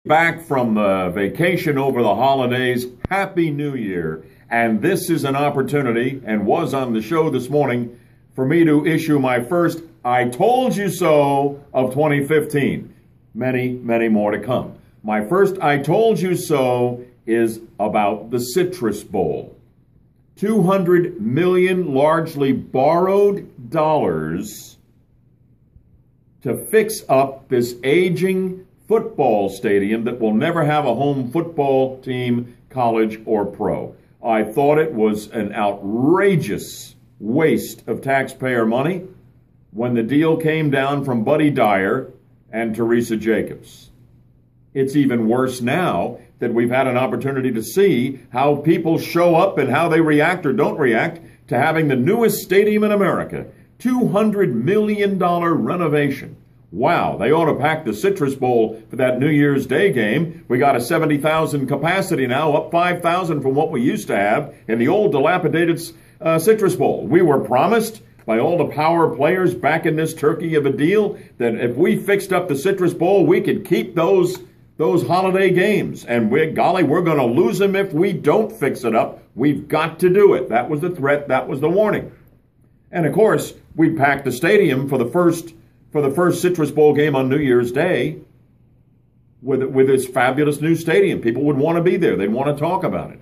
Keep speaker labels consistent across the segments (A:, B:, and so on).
A: Back from the vacation over the holidays. Happy New Year. And this is an opportunity, and was on the show this morning, for me to issue my first I Told You So of 2015. Many, many more to come. My first I Told You So is about the Citrus Bowl. 200 million largely borrowed dollars to fix up this aging football stadium that will never have a home football team, college or pro. I thought it was an outrageous waste of taxpayer money when the deal came down from Buddy Dyer and Teresa Jacobs. It's even worse now that we've had an opportunity to see how people show up and how they react or don't react to having the newest stadium in America. $200 million renovation. Wow, they ought to pack the Citrus Bowl for that New Year's Day game. We got a 70,000 capacity now, up 5,000 from what we used to have in the old dilapidated Citrus Bowl. We were promised by all the power players back in this turkey of a deal that if we fixed up the Citrus Bowl, we could keep those holiday games. And we're going to lose them if we don't fix it up. We've got to do it. That was the threat. That was the warning. And of course, we packed the stadium for the first Citrus Bowl game on New Year's Day with this fabulous new stadium. People would want to be there. They'd want to talk about it.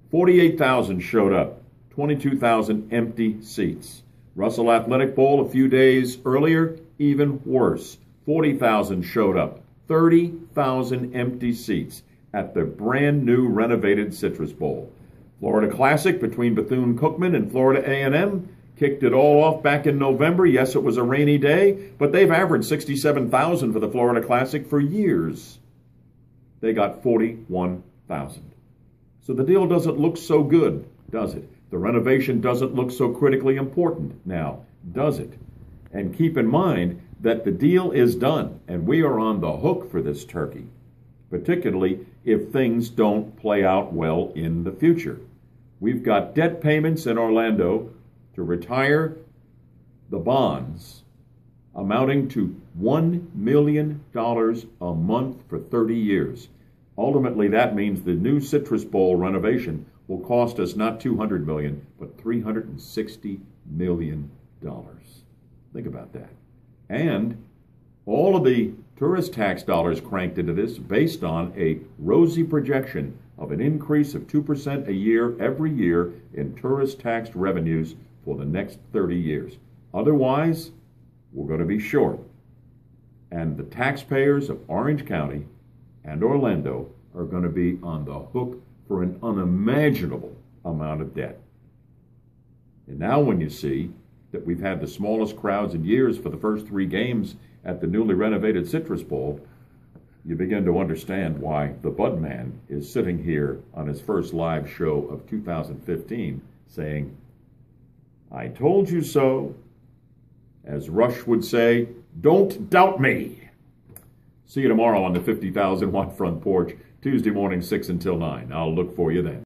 A: 48,000 showed up, 22,000 empty seats. Russell Athletic Bowl a few days earlier, even worse. 40,000 showed up, 30,000 empty seats at the brand new renovated Citrus Bowl. Florida Classic between Bethune-Cookman and Florida A&M kicked it all off back in November. Yes, it was a rainy day, but they've averaged 67,000 for the Florida Classic for years. They got 41,000. So the deal doesn't look so good, does it? The renovation doesn't look so critically important now, does it? And keep in mind that the deal is done, and we are on the hook for this turkey, particularly if things don't play out well in the future. We've got debt payments in Orlando to retire the bonds amounting to $1 million a month for 30 years. Ultimately, that means the new Citrus Bowl renovation will cost us not $200 million, but $360 million. Think about that. And all of the tourist tax dollars cranked into this based on a rosy projection of an increase of 2% a year every year in tourist tax revenues for the next 30 years. Otherwise, we're going to be short. And the taxpayers of Orange County and Orlando are going to be on the hook for an unimaginable amount of debt. And now when you see that we've had the smallest crowds in years for the first 3 games at the newly renovated Citrus Bowl, you begin to understand why the Bud Man is sitting here on his first live show of 2015 saying, I told you so. As Rush would say, don't doubt me. See you tomorrow on the 50,000 watt front porch, Tuesday morning 6 until 9. I'll look for you then.